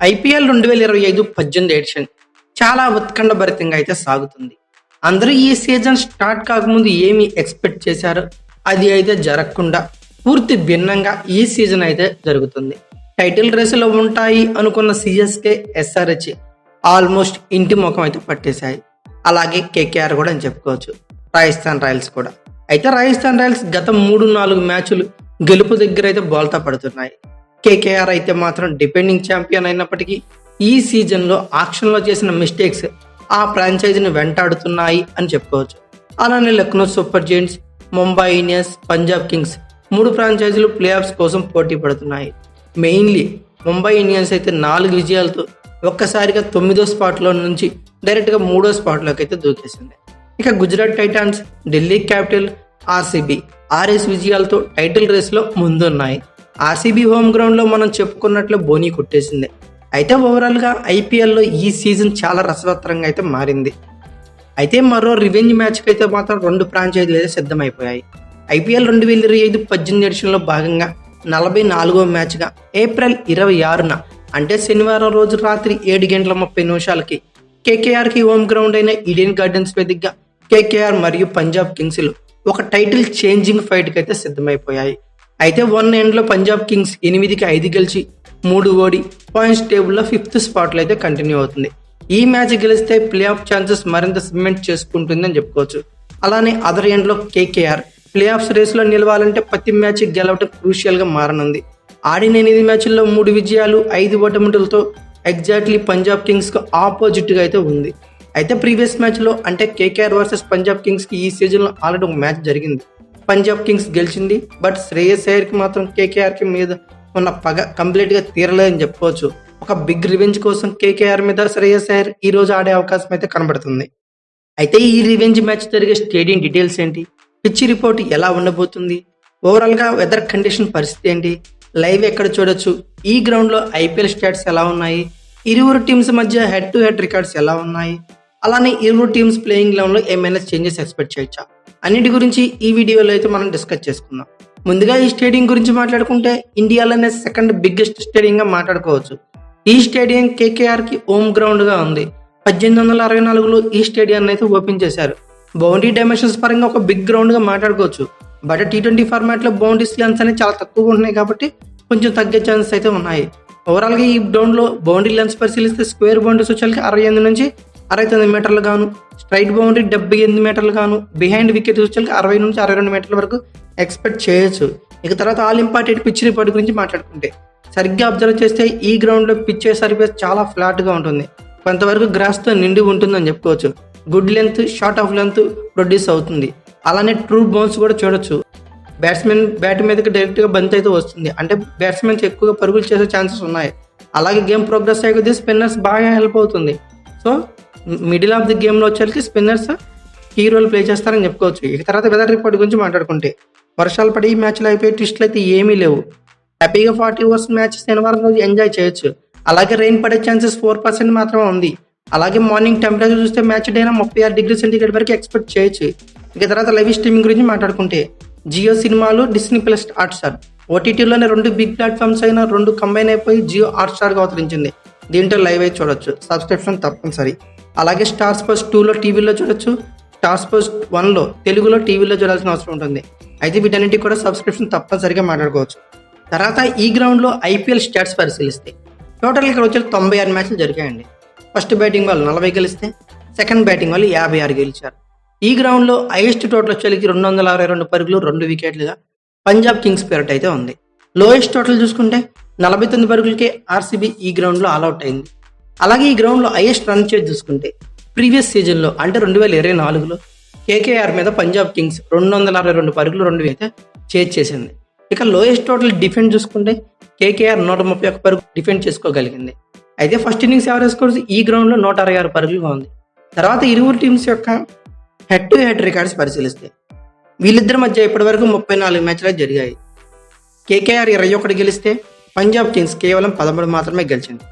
IPL 2025 18 edition చాలా ఉత్కంఠభరితంగా అయితే సాగుతుంది. అందరూ ఈ సీజన్ స్టార్ట్ కాకముందు ఏమి ఎక్స్పెక్ట్ చేశారో అది అయితే జరగకుండా పూర్తి భిన్నంగా ఈ సీజన్ అయితే జరుగుతుంది. టైటిల్ రేసులో ఉంటాయి అనుకున్న సిఎస్కే, ఎస్ఆర్హెచ్ ఆల్మోస్ట్ ఇంటి ముఖం అయితే పట్టేశాయి. అలాగే కేకేఆర్ కూడా అని చెప్పుకోవచ్చు, రాజస్థాన్ రాయల్స్ కూడా. అయితే రాజస్థాన్ రాయల్స్ గత 3-4 మ్యాచ్లు గెలుపు దగ్గర అయితే బోల్తా పడుతున్నాయి. కేకేఆర్ అయితే మాత్రం డిపెండింగ్ ఛాంపియన్ అయినప్పటికీ ఈ సీజన్లో ఆక్షన్లో చేసిన మిస్టేక్స్ ఆ ఫ్రాంచైజీని వెంటాడుతున్నాయి అని చెప్పుకోవచ్చు. అలానే Lucknow super giants, Mumbai Indians, Punjab kings 3 ఫ్రాంచైజీలు ప్లే ఆఫ్స్ కోసం పోటీ పడుతున్నాయి. మెయిన్లీ ముంబై ఇండియన్స్ అయితే 4 విజయాలతో ఒక్కసారిగా 9వ స్పాట్లో నుంచి డైరెక్ట్గా 3వ స్పాట్లోకి అయితే దూకేసింది. ఇక Gujarat Titans, Delhi capital, RCB 6 విజయాలతో టైటిల్ రేస్లో ముందున్నాయి. ఆర్సీబీ హోమ్ గ్రౌండ్లో మనం చెప్పుకున్నట్లు బోనీ కొట్టేసింది. అయితే ఓవరాల్గా ఐపీఎల్లో ఈ సీజన్ చాలా రసవత్తరంగా అయితే మారింది. అయితే మరో రివెంజ్ మ్యాచ్కి అయితే మాత్రం 2 ఫ్రాంచైజీలు అయితే సిద్ధమైపోయాయి. ఐపీఎల్ 2025 18 ఎడిషన్లో భాగంగా 44వ మ్యాచ్గా ఏప్రిల్ 26న అంటే శనివారం రోజు రాత్రి 7:30 కేకేఆర్కి హోమ్ గ్రౌండ్ అయిన ఈడెన్ గార్డెన్స్ వేదికగా కేకేఆర్ మరియు పంజాబ్ కింగ్స్లు ఒక టైటిల్ చేంజింగ్ ఫైట్కి అయితే సిద్ధమైపోయాయి. అయితే 1 ఎండ్లో పంజాబ్ కింగ్స్ 8-5 గెలిచి 3 ఓడి పాయింట్స్ టేబుల్లో 5th స్పాట్లో అయితే కంటిన్యూ అవుతుంది. ఈ మ్యాచ్ గెలిస్తే ప్లే ఆఫ్ ఛాన్సెస్ మరింత సిమెంట్ చేసుకుంటుందని చెప్పుకోవచ్చు. అలానే అదర్ ఎండ్లో కేకేఆర్ ప్లే ఆఫ్స్ రేస్లో నిలవాలంటే ప్రతి మ్యాచ్ గెలవటం క్రూషియల్గా మారనుంది. ఆడిన 8 మ్యాచ్ల్లో 3 విజయాలు 5 ఓటములతో ఎగ్జాక్ట్లీ పంజాబ్ కింగ్స్కు ఆపోజిట్గా అయితే ఉంది. అయితే ప్రీవియస్ మ్యాచ్లో అంటే కేకేఆర్ వర్సెస్ పంజాబ్ కింగ్స్కి ఈ సీజన్లో ఆల్రెడీ ఒక మ్యాచ్ జరిగింది. పంజాబ్ కింగ్స్ గెలిచింది. బట్ శ్రేయస్ అయ్యర్కి మాత్రం కేకేఆర్కి మీద ఉన్న పగ కంప్లీట్గా తీరలేదని చెప్పుకోవచ్చు. ఒక బిగ్ రివెంజ్ కోసం కేకేఆర్ మీద శ్రేయస్ అయ్యర్ ఈ రోజు ఆడే అవకాశం అయితే కనబడుతుంది. అయితే ఈ రివెంజ్ మ్యాచ్ జరిగే స్టేడియం డీటెయిల్స్ ఏంటి, పిచ్ రిపోర్ట్ ఎలా ఉండబోతుంది, ఓవరాల్గా వెదర్ కండిషన్ పరిస్థితి ఏంటి, లైవ్ ఎక్కడ చూడొచ్చు, ఈ గ్రౌండ్లో ఐపీఎల్ స్టాట్స్ ఎలా ఉన్నాయి, ఇరువురు టీమ్స్ మధ్య హెడ్ టు హెడ్ రికార్డ్స్ ఎలా ఉన్నాయి, అలానే ఇరువురు టీమ్స్ ప్లేయింగ్ లెవెన్లో ఏమైనా చేంజెస్ ఎక్స్పెక్ట్ చేయొచ్చా, అన్నిటి గురించి ఈ వీడియోలో అయితే మనం డిస్కస్ చేసుకుందాం. ముందుగా ఈ స్టేడియం గురించి మాట్లాడుకుంటే ఇండియాలోనే సెకండ్ బిగ్గెస్ట్ స్టేడియంగా మాట్లాడుకోవచ్చు. ఈ స్టేడియం కేకేఆర్కి హోమ్ గ్రౌండ్గా ఉంది. 1864లో ఈ స్టేడియాన్ని అయితే ఓపెన్ చేశారు. బౌండరీ డైమెన్షన్స్ పరంగా ఒక బిగ్ గ్రౌండ్గా మాట్లాడుకోవచ్చు. బట్ T20 ఫార్మాట్లో బౌండరీస్ లెన్స్ అనేవి చాలా తక్కువగా ఉంటున్నాయి కాబట్టి కొంచెం తగ్గే ఛాన్సెస్ అయితే ఉన్నాయి. ఓవరాల్గా ఈ గ్రౌండ్లో బౌండరీ లెన్స్ పరిశీలిస్తే స్క్వేర్ బౌండరీస్ వచ్చేకి 68 నుంచి 69 మీటర్లు గాను, స్ట్రైట్ బౌండరీ 78 మీటర్లు గాను, బిహైండ్ వికెట్ వచ్చేకి 60 నుంచి 62 మీటర్ల వరకు ఎక్స్పెక్ట్ చేయొచ్చు. ఇక తర్వాత ఆల్ ఇంపార్టెంట్ పిచ్ రిపోర్ట్ గురించి మాట్లాడుకుంటే సరిగ్గా అబ్జర్వ్ చేస్తే ఈ గ్రౌండ్లో పిచ్ సర్ఫేస్ చాలా ఫ్లాట్గా ఉంటుంది. కొంతవరకు గ్రాస్తో నిండి ఉంటుందని చెప్పుకోవచ్చు. Good length, short of length produce అవుతుంది. అలానే ట్రూ బౌన్స్ కూడా చూడొచ్చు. బ్యాట్స్మెన్ బ్యాట్ మీదకి డైరెక్ట్గా బంత్ అయితే వస్తుంది. అంటే బ్యాట్స్మెన్స్ ఎక్కువగా పరుగులు చేసే ఛాన్సెస్ ఉన్నాయి. అలాగే గేమ్ ప్రోగ్రెస్ అయ్యేది స్పిన్నర్స్ బాగా హెల్ప్ అవుతుంది. సో మిడిల్ ఆఫ్ ది గేమ్లో వచ్చేసరికి స్పిన్నర్స్ కీ రోల్ ప్లే చేస్తారని చెప్పుకోవచ్చు. ఇక తర్వాత వెదర్ రిపోర్ట్ గురించి మాట్లాడుకుంటే వర్షాలు పడి ఈ మ్యాచ్లో అయిపోయి ట్విస్టులు అయితే ఏమీ లేవు. హ్యాపీగా 40 ఓవర్స్ మ్యాచ్ శనివారం రోజు ఎంజాయ్ చేయొచ్చు. అలాగే రెయిన్ పడే ఛాన్సెస్ 4% మాత్రమే ఉంది. అలాగే మార్నింగ్ టెంపరేచర్ చూస్తే మ్యాచ్ డేనా 36 డిగ్రీ సెంటీగ్రేడ్ వరకు ఎక్స్పెక్ట్ చేయొచ్చు. ఇక తర్వాత లైవ్ స్ట్రీమింగ్ గురించి మాట్లాడుకుంటే జియో సినిమాలు, డిస్నీ ప్లస్ హాట్స్టార్ ఓటీటీలోనే 2 బిగ్ ప్లాట్ఫామ్స్ అయినా 2 కంబైన్ అయిపోయి జియో హాట్స్టార్గా అవతరించింది. దీంట్లో లైవ్ అయితే చూడొచ్చు, సబ్స్క్రిప్షన్ తప్పనిసరి. అలాగే స్టార్ స్పోర్ట్స్ 2లో టీవీలో చూడొచ్చు, స్టార్ స్పోర్ట్స్ 1లో తెలుగులో టీవీలో చూడాల్సిన అవసరం ఉంటుంది. అయితే వీటన్నిటికి కూడా సబ్స్క్రిప్షన్ తప్పనిసరిగా మాట్లాడుకోవచ్చు. తర్వాత ఈ గ్రౌండ్లో ఐపీఎల్ స్టాట్స్ పరిశీలిస్తే టోటల్ ఇక్కడ వచ్చి 96 మ్యాచ్లు జరిగాయండి. ఫస్ట్ బ్యాటింగ్ వాళ్ళు 40 గెలిస్తే సెకండ్ బ్యాటింగ్ వాళ్ళు 56 గెలిచారు. ఈ గ్రౌండ్లో హైయెస్ట్ టోటల్ వచ్చేకి 262 పరుగులు 2 వికెట్లుగా పంజాబ్ కింగ్స్ పేరట్ అయితే ఉంది. లోయెస్ట్ టోటల్ చూసుకుంటే 49 పరుగులకే ఆర్సీబీ ఈ గ్రౌండ్లో ఆల్అౌట్ అయింది. అలాగే ఈ గ్రౌండ్లో హైయెస్ట్ రన్ చేసి చూసుకుంటే ప్రీవియస్ సీజన్లో అంటే 2024లో కేకేఆర్ మీద పంజాబ్ కింగ్స్ 262 పరుగులు 2 అయితే చేజ్ చేసింది. ఇక లోయెస్ట్ టోటల్ డిఫెండ్ చూసుకుంటే కేకేఆర్ 131 పరుగులు డిఫెండ్ చేసుకోగలిగింది. అయితే ఫస్ట్ ఇన్నింగ్స్ యావరేజ్ స్కోర్స్ ఈ గ్రౌండ్లో 166 పరుగులుగా ఉంది. తర్వాత ఇరువురు టీమ్స్ యొక్క హెడ్ టు హెడ్ రికార్డ్స్ పరిశీలిస్తే వీళ్ళిద్దరి మధ్య ఇప్పటివరకు 34 మ్యాచ్లు జరిగాయి. కేకేఆర్ 21 గెలిస్తే పంజాబ్ కింగ్స్ కేవలం 13 మాత్రమే గెలిచింది.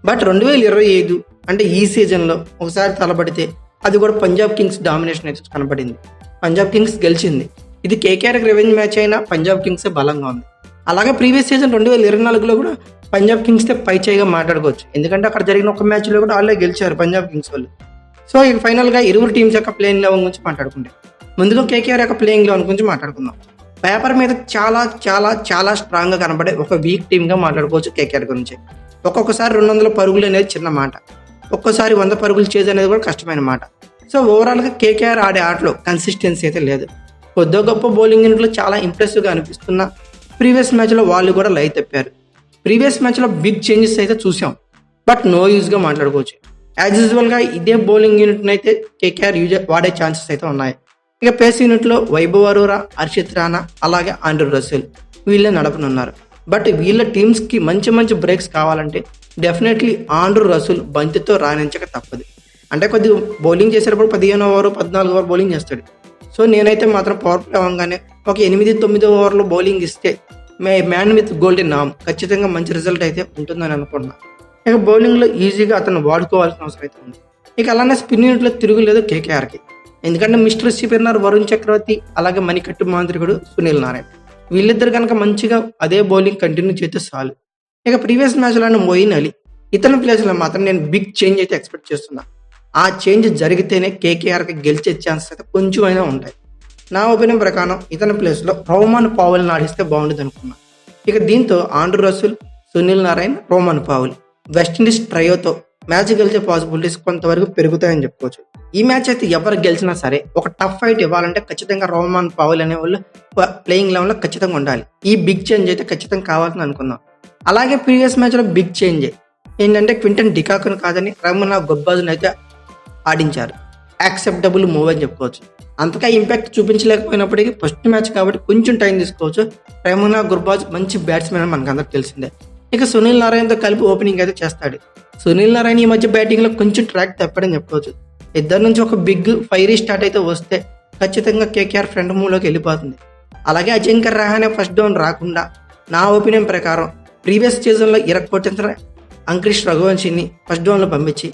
బట్ 2025 అంటే ఈ సీజన్లో ఒకసారి తలబడితే అది కూడా పంజాబ్ కింగ్స్ డామినేషన్ అయితే కనబడింది. పంజాబ్ కింగ్స్ గెలిచింది. ఇది కేకేఆర్కి రివెంజ్ మ్యాచ్ అయినా పంజాబ్ కింగ్సే బలంగా ఉంది. అలాగే ప్రీవియస్ సీజన్ 2024లో కూడా పంజాబ్ కింగ్స్తో పై చేయిగా మాట్లాడుకోవచ్చు. ఎందుకంటే అక్కడ జరిగిన ఒక మ్యాచ్లో కూడా వాళ్ళే గెలిచారు పంజాబ్ కింగ్స్ వాళ్ళు. సో ఇక ఫైనల్గా ఇరువురు టీమ్స్ యొక్క ప్లేయింగ్ లెవెన్ గురించి మాట్లాడుకుంటే ముందుగా కేకేఆర్ యొక్క ప్లేయింగ్ లెవెన్ గురించి మాట్లాడుకుందాం. పేపర్ మీద చాలా చాలా చాలా స్ట్రాంగ్గా కనబడే ఒక వీక్ టీమ్గా మాట్లాడుకోవచ్చు కేకేఆర్ గురించి. ఒక్కొక్కసారి 200 పరుగులు అనేది చిన్న మాట, ఒక్కోసారి 100 పరుగులు చేజ్ అనేది కూడా కష్టమైన మాట. సో ఓవరాల్గా కేకేఆర్ ఆడే ఆటలో కన్సిస్టెన్సీ అయితే లేదు. కొద్ది గొప్ప బౌలింగ్ యూనిట్లో చాలా ఇంప్రెసివ్గా అనిపిస్తున్న ప్రీవియస్ మ్యాచ్లో వాళ్ళు కూడా లై తప్పారు. ప్రీవియస్ మ్యాచ్లో బిగ్ చేంజెస్ అయితే చూసాం, బట్ నో యూజ్గా మాట్లాడుకోవచ్చు. యాజ్ యూజువల్గా ఇదే బౌలింగ్ యూనిట్ని అయితే కేకేఆర్ వాడే ఛాన్సెస్ అయితే ఉన్నాయి. ఇక పేస్ యూనిట్లో వైభవ్ అరోరా, హర్షిత్ రాణా, అలాగే ఆండ్రూ రసెల్ వీళ్ళే నడపనున్నారు. బట్ వీళ్ళ టీమ్స్కి మంచి మంచి బ్రేక్స్ కావాలంటే డెఫినెట్లీ ఆండ్రూ రసెల్ బంతితో రాణించక తప్పదు. అంటే కొద్దిగా బౌలింగ్ చేసేటప్పుడు 15 ఓవర్ 14 ఓవర్ బౌలింగ్ చేస్తాడు. సో నేనైతే మాత్రం పవర్ ప్లే అవ్వగానే ఒక 8-9 ఓవర్లో బౌలింగ్ ఇస్తే మ్యాన్ విత్ గోల్డెన్ నామ్ ఖచ్చితంగా మంచి రిజల్ట్ అయితే ఉంటుందని అనుకుంటున్నాను. ఇక బౌలింగ్లో ఈజీగా అతను వాడుకోవాల్సిన అవసరం అయితే ఉంది. ఇక అలానే స్పిన్ యూనిట్లో తిరుగులేదు కేకేఆర్కి. ఎందుకంటే మిస్టర్ స్పిన్నర్ వరుణ్ చక్రవర్తి, అలాగే మణికట్టు మాంత్రికుడు సునీల్ నారాయణ్ వీళ్ళిద్దరు కనుక మంచిగా అదే బౌలింగ్ కంటిన్యూ చేస్తే చాలు. ఇక ప్రీవియస్ మ్యాచ్లో మొయిన్ అలీ ఇతని ప్లేస్లో మాత్రం నేను బిగ్ చేంజ్ అయితే ఎక్స్పెక్ట్ చేస్తున్నా. ఆ చేంజ్ జరిగితేనే కేకేఆర్కి గెలిచే ఛాన్సెస్ అయితే కొంచెం అయినా ఉంటాయి. నా ఒపీనియన్ ప్రకారం ఇతని ప్లేస్లో రోమన్ పావెల్ని ఆడిస్తే బాగుంటుంది అనుకున్నా. ఇక దీంతో Andrew Russell, Sunil Narayan, Rovman Powell West Indies ట్రయోతో match గెలిచే పాసిబిలిటీస్ కొంతవరకు పెరుగుతాయని చెప్పుకోవచ్చు. ఈ మ్యాచ్ అయితే ఎవరు గెలిచినా సరే ఒక టఫ్ ఫైట్ ఇవ్వాలంటే ఖచ్చితంగా రోమన్ పావెల్ అనే వాళ్ళు ప్లేయింగ్ లెవెన్లో ఖచ్చితంగా ఉండాలి. ఈ బిగ్ చేంజ్ అయితే ఖచ్చితంగా కావాలని అనుకుందాం. అలాగే ప్రీవియస్ మ్యాచ్లో బిగ్ చేంజ్ ఏంటంటే క్వింటన్ డికాక్ను కాదని రమణ గుర్బాజ్ని అయితే ఆడించారు. యాక్సెప్టబుల్ మూవ్ అని చెప్పుకోవచ్చు. అంతగా ఇంపాక్ట్ చూపించలేకపోయినప్పటికీ ఫస్ట్ మ్యాచ్ కాబట్టి కొంచెం టైం తీసుకోవచ్చు. రమణ గుర్బాజ్ మంచి బ్యాట్స్మెన్ అని మనకు అందరికి తెలిసిందే. ఇక సునీల్ నారాయణ్తో కలిపి ఓపెనింగ్ అయితే చేస్తాడు. సునీల్ నారాయణ్ ఈ మధ్య బ్యాటింగ్లో కొంచెం ట్రాక్ తప్పాడని చెప్పుకోవచ్చు. ఇద్దరు నుంచి ఒక బిగ్ ఫైరీ స్టార్ట్ అయితే వస్తే ఖచ్చితంగా కేకేఆర్ ఫ్రంట్ మూవ్లోకి వెళ్ళిపోతుంది. అలాగే అజింక్య రహానే ఫస్ట్ డౌన్ రాకుండా నా ఒపీనియన్ ప్రకారం ప్రీవియస్ సీజన్లో ఇరక్కొట్టిన అంకుష్ రఘువంశీని ఫస్ట్ డౌన్లో పంపించి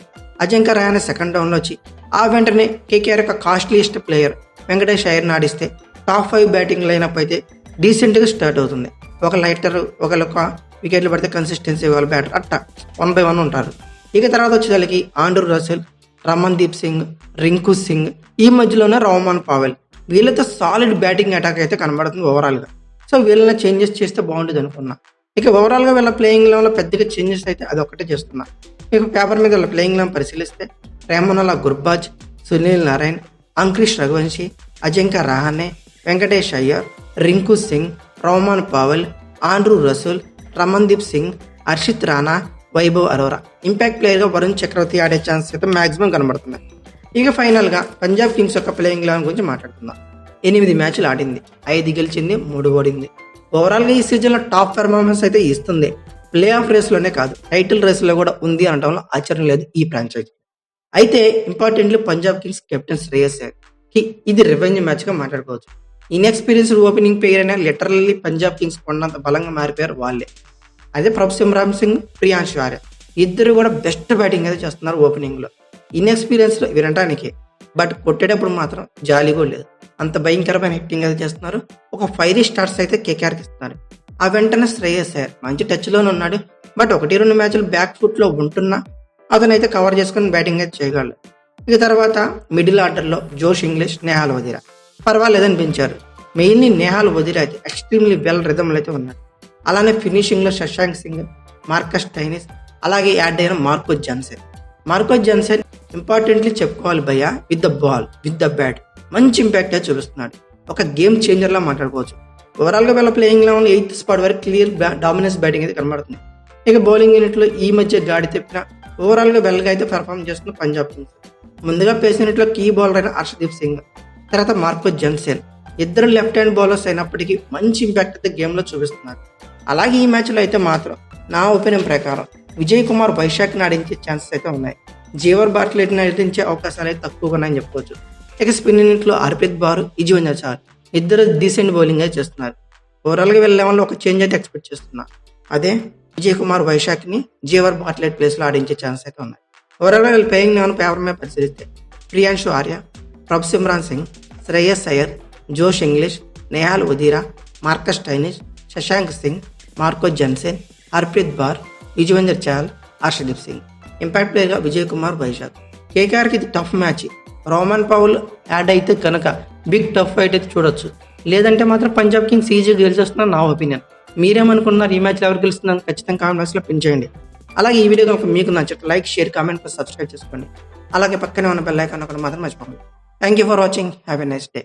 అజింక్య రహానే సెకండ్ డౌన్లో వచ్చి ఆ వెంటనే కేకేఆర్ యొక్క కాస్ట్లీయెస్ట్ ప్లేయర్ వెంకటేష్ అయ్యర్ని ఆడిస్తే టాప్ 5 బ్యాటింగ్ లైనప్ అయితే డీసెంట్గా స్టార్ట్ అవుతుంది. ఒక లైటర్ ఒకళ్ళొక వికెట్లు పడితే కన్సిస్టెన్సీ ఇవ్వాలి బ్యాటర్ అట్టా 1 by 1 ఉంటారు. ఇక తర్వాత వచ్చేసరికి ఆండ్రూ రసెల్, రమన్దీప్ సింగ్, రింకు సింగ్, ఈ మధ్యలోనే రోమన్ పావెల్ వీళ్ళతో సాలిడ్ బ్యాటింగ్ అటాక్ అయితే కనబడుతుంది ఓవరాల్గా. సో వీళ్ళని చేంజెస్ చేస్తే బాగుంటుంది అనుకున్నా. ఇక ఓవరాల్గా వీళ్ళ ప్లేయింగ్ లెవెన్లో పెద్దగా చేంజెస్ అయితే అదొక్కటే చేస్తున్నా. ఇక పేపర్ మీద వీళ్ళ ప్లేయింగ్ లెవెన్ పరిశీలిస్తే Rahmanullah Gurbaz, Sunil Narine, Angkrish Raghuvanshi, Ajinkya Rahane, Venkatesh Iyer, Rinku Singh, Rovman Powell, Andre Russell, Ramandeep Singh, Harshit Rana, Vaibhav Arora impact ప్లేయర్గా వరుణ్ చక్రవర్తి ఆడే ఛాన్స్ అయితే మాక్సిమం కనబడుతున్నాయి. ఇక ఫైనల్గా పంజాబ్ కింగ్స్ యొక్క ప్లేయింగ్ లెవెన్ గురించి మాట్లాడుకుందాం. 8 మ్యాచ్లు ఆడింది, 5 గెలిచింది, 3 ఓడింది. ఓవరాల్గా ఈ సీజన్లో టాప్ పెర్ఫార్మెన్స్ అయితే ఇస్తుంది. ప్లే ఆఫ్ రేస్లోనే కాదు టైటిల్ రేస్లో కూడా ఉంది అనడంలో ఆశ్చర్యం లేదు ఈ ఫ్రాంచైజీ. అయితే importantly Punjab kings captain Shreyas అయ్యర్కి ఇది రివెంజ్ మ్యాచ్గా మాట్లాడుకోవచ్చు. ఇన్ఎక్స్పీరియన్స్డ్ ఓపెనింగ్ ప్లేయర్ అయినా లిటరల్లీ పంజాబ్ కింగ్స్ కొండంత బలంగా మారిపోయారు వాళ్ళే. అదే ప్రభ్ సింగ్, ప్రియాంశు ఆర్య ఇద్దరు కూడా బెస్ట్ బ్యాటింగ్ అయితే చేస్తున్నారు ఓపెనింగ్లో. ఇన్ఎక్స్పీరియన్స్లో వినటానికి, బట్ కొట్టేటప్పుడు మాత్రం జాలీగా లేదు. అంత భయంకరమైన హిట్టింగ్ అయితే చేస్తున్నారు. ఒక 5 స్టార్స్ అయితే కేకేఆర్కి ఇస్తున్నారు. ఆ వెంటనే శ్రేయస్ అయ్యర్ మంచి టచ్లోనే ఉన్నాడు, బట్ 1-2 మ్యాచ్లు బ్యాక్ ఫుట్లో ఉంటున్నా అతనైతే కవర్ చేసుకుని బ్యాటింగ్ అయితే చేయగలడు. ఇక తర్వాత మిడిల్ ఆర్డర్లో జోష్ ఇంగ్లీష్, నేహాల్ వదీరా పర్వాలేదని పెంచారు. మెయిన్లీ నేహాల్ వదీరా అయితే ఎక్స్ట్రీమ్లీ వెల్ రిథంలో అయితే ఉన్నాడు. అలానే ఫినిషింగ్లో శశాంక్ సింగ్, మార్కస్ స్టైనిస్, అలాగే యాడ్ అయిన మార్కో జన్సన్ ఇంపార్టెంట్లీ చెప్పుకోవాలి భయ్య, with the ball with the bat మంచి ఇంపాక్ట్ అయితే చూపిస్తున్నాడు. ఒక గేమ్ చేంజర్లా మాట్లాడుకోవచ్చు. ఓవరాల్గా వీళ్ళ ప్లేయింగ్ లెవెన్ 8th స్పాట్ వరకు క్లియర్ డామినెన్స్ బ్యాటింగ్ అయితే కనబడుతుంది. ఇక బౌలింగ్ యూనిట్లో ఈ మధ్య గాడి తెప్పిన ఓవరాల్గా వెల్గా అయితే పెర్ఫార్మ్ చేస్తున్న పంజాబ్ కింగ్స్. ముందుగా పేస్ యూనిట్లో కీ బౌలర్ అయిన హర్షదీప్ సింగ్, తర్వాత మార్కో జన్సన్ ఇద్దరు లెఫ్ట్ హ్యాండ్ బౌలర్స్ అయినప్పటికీ మంచి ఇంపాక్ట్ అయితే గేమ్లో చూపిస్తున్నారు. అలాగే ఈ మ్యాచ్లో అయితే మాత్రం నా ఒపీనియన్ ప్రకారం విజయ్ కుమార్ వైశాఖ్ని ఆడించే ఛాన్సెస్ అయితే ఉన్నాయి. జేవర్ బార్ట్లెట్ని ఆడించే అవకాశాలు అయితే తక్కువగా ఉన్నాయని చెప్పుకోవచ్చు. ఇక స్పిన్ యూనిట్లో హర్ప్రీత్ బారు, యుజ్వేంద్ర చహల్ ఇద్దరు డీసెంట్ బౌలింగ్ అయితే చేస్తున్నారు. ఓవరాల్గా వీళ్ళ లెవెల్లో ఒక చేంజ్ అయితే ఎక్స్పెక్ట్ చేస్తున్నా. అదే విజయ్ కుమార్ వైశాఖ్ని జేవర్ బార్ట్లెట్ ప్లేస్లో ఆడించే ఛాన్స్ అయితే ఉన్నాయి. ఓవరాల్గా వీళ్ళు ప్లేయింగ్ లెవెన్ పేపర్ మీద పరిశీలిస్తే Priyanshu Arya, Prabh Singh, Shreyas Iyer, Josh Inglis, Nehal Wadhera, Marcus Stoinis, Shashank Singh, Marco Jansen, Harpreet Brar, Yuzvendra Chahal, Arshdeep Singh. Impact ప్లేయర్గా విజయ్ కుమార్ వైజాగ్. కేకేఆర్కి ఇది tough match. Rovman Powell add అయితే కనుక బిగ్ టఫ్ ఫైట్ అయితే చూడొచ్చు. లేదంటే మాత్రం పంజాబ్ కింగ్స్ ఈజీగా గెలిచేస్తున్నారు నా ఒపీనియన్. మీరేమనుకున్నారు? ఈ మ్యాచ్లో ఎవరు గెలుస్తుందని ఖచ్చితంగా కామెంట్ బాక్స్లో పిన్ చేయండి. అలాగే ఈ వీడియో కనుక మీకు నచ్చితే like, share, comment, plus subscribe చేసుకోండి. అలాగే పక్కనే ఉన్న బెల్ ఐకాన్ ఒకటి మాత్రం మర్చిపోండి. Thank you for watching. Have a nice day.